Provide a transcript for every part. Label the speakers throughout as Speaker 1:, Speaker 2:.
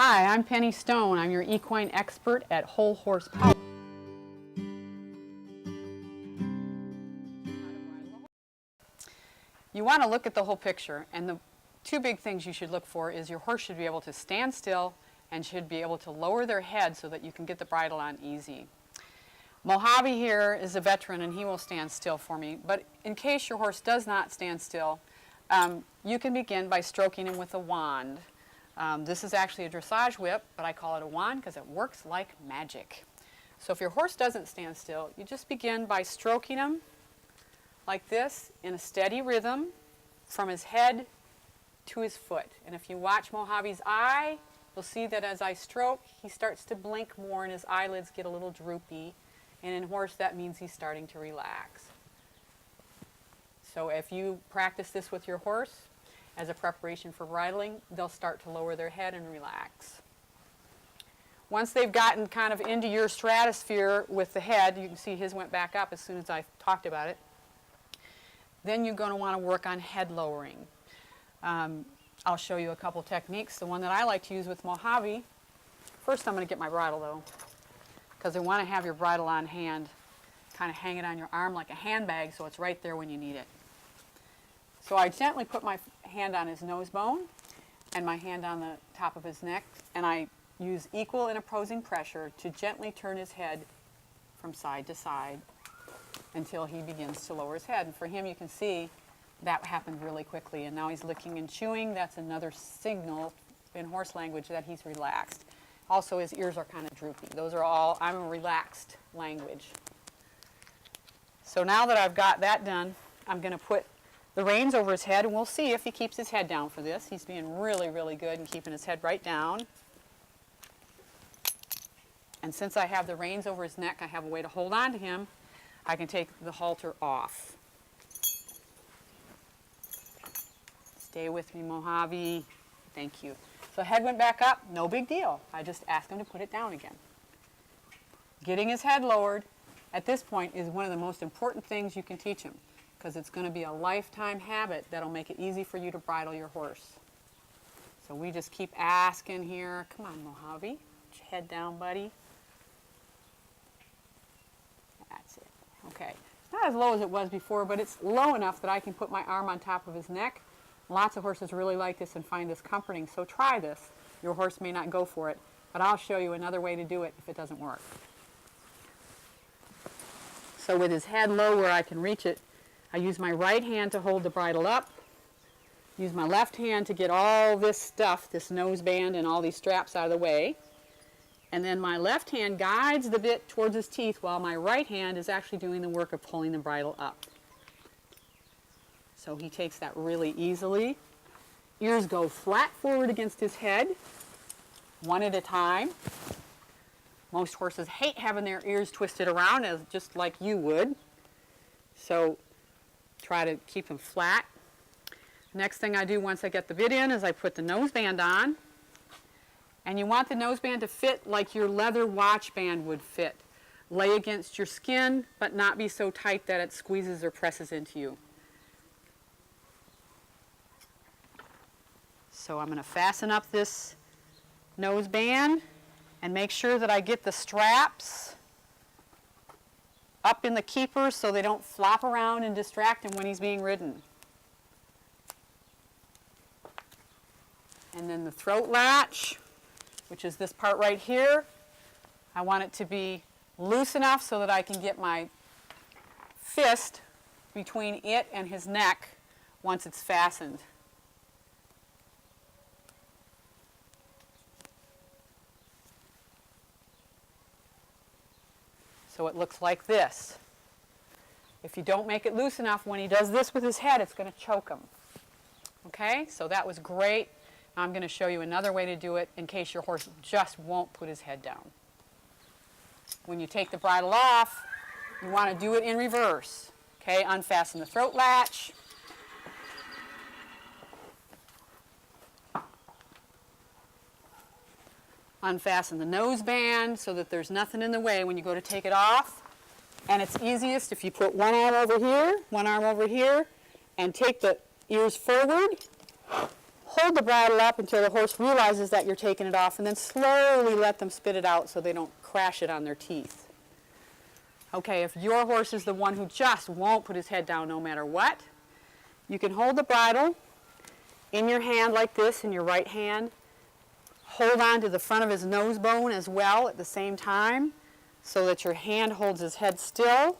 Speaker 1: Hi, I'm Penny Stone. I'm your equine expert at Whole Horse Power. You want to look at the whole picture, and the two big things you should look for is your horse should be able to stand still and should be able to lower their head so that you can get the bridle on easy. Mojave here is a veteran and he will stand still for me, but in case your horse does not stand still, you can begin by stroking him with a wand. This is actually a dressage whip, but I call it a wand because it works like magic. So if your horse doesn't stand still, you just begin by stroking him like this in a steady rhythm from his head to his foot. And if you watch Mojave's eye, you'll see that as I stroke, he starts to blink more and his eyelids get a little droopy. And in horse, that means he's starting to relax. So if you practice this with your horse as a preparation for bridling, they'll start to lower their head and relax. Once they've gotten kind of into your stratosphere with the head, you can see his went back up as soon as I talked about it, then you're going to want to work on head lowering. I'll show you a couple techniques. The one that I like to use with Mojave, first I'm going to get my bridle though, because I want to have your bridle on hand, kind of hang it on your arm like a handbag so it's right there when you need it. So I gently put my hand on his nose bone and my hand on the top of his neck, and I use equal and opposing pressure to gently turn his head from side to side until he begins to lower his head. And for him, you can see that happened really quickly, and now he's licking and chewing. That's another signal in horse language that he's relaxed. Also, his ears are kind of droopy. Those are all, I'm a relaxed language. So now that I've got that done, I'm going to put the reins over his head, and we'll see if he keeps his head down for this. He's being really, really good and keeping his head right down. And since I have the reins over his neck, I have a way to hold on to him. I can take the halter off. Stay with me, Mojave. Thank you. So head went back up, no big deal. I just asked him to put it down again. Getting his head lowered at this point is one of the most important things you can teach him, because it's going to be a lifetime habit that'll make it easy for you to bridle your horse. So we just keep asking here. Come on, Mojave. Put your head down, buddy. That's it. Okay. It's not as low as it was before, but it's low enough that I can put my arm on top of his neck. Lots of horses really like this and find this comforting, so try this. Your horse may not go for it, but I'll show you another way to do it if it doesn't work. So with his head low where I can reach it, I use my right hand to hold the bridle up, use my left hand to get all this stuff, this noseband and all these straps out of the way, and then my left hand guides the bit towards his teeth while my right hand is actually doing the work of pulling the bridle up. So he takes that really easily. Ears go flat forward against his head, one at a time. Most horses hate having their ears twisted around, just like you would. So try to keep them flat. Next thing I do once I get the bit in is I put the noseband on. And you want the noseband to fit like your leather watch band would fit. Lay against your skin, but not be so tight that it squeezes or presses into you. So I'm going to fasten up this noseband and make sure that I get the straps up in the keepers so they don't flop around and distract him when he's being ridden. And then the throat latch, which is this part right here, I want it to be loose enough so that I can get my fist between it and his neck once it's fastened. So it looks like this. If you don't make it loose enough, when he does this with his head, it's going to choke him. Okay, so that was great. Now I'm going to show you another way to do it in case your horse just won't put his head down. When you take the bridle off, you want to do it in reverse. Okay, unfasten the throat latch. Unfasten the noseband so that there's nothing in the way when you go to take it off. And it's easiest if you put one arm over here, and take the ears forward, hold the bridle up until the horse realizes that you're taking it off, and then slowly let them spit it out so they don't crash it on their teeth. Okay, if your horse is the one who just won't put his head down no matter what, you can hold the bridle in your hand like this, in your right hand. Hold on to the front of his nose bone as well at the same time so that your hand holds his head still,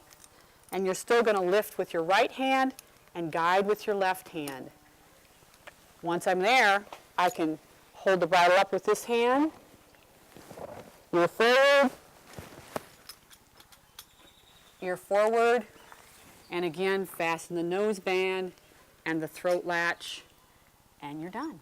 Speaker 1: and you're still going to lift with your right hand and guide with your left hand. Once I'm there, I can hold the bridle up with this hand, ear forward, and again fasten the nose band and the throat latch, and you're done.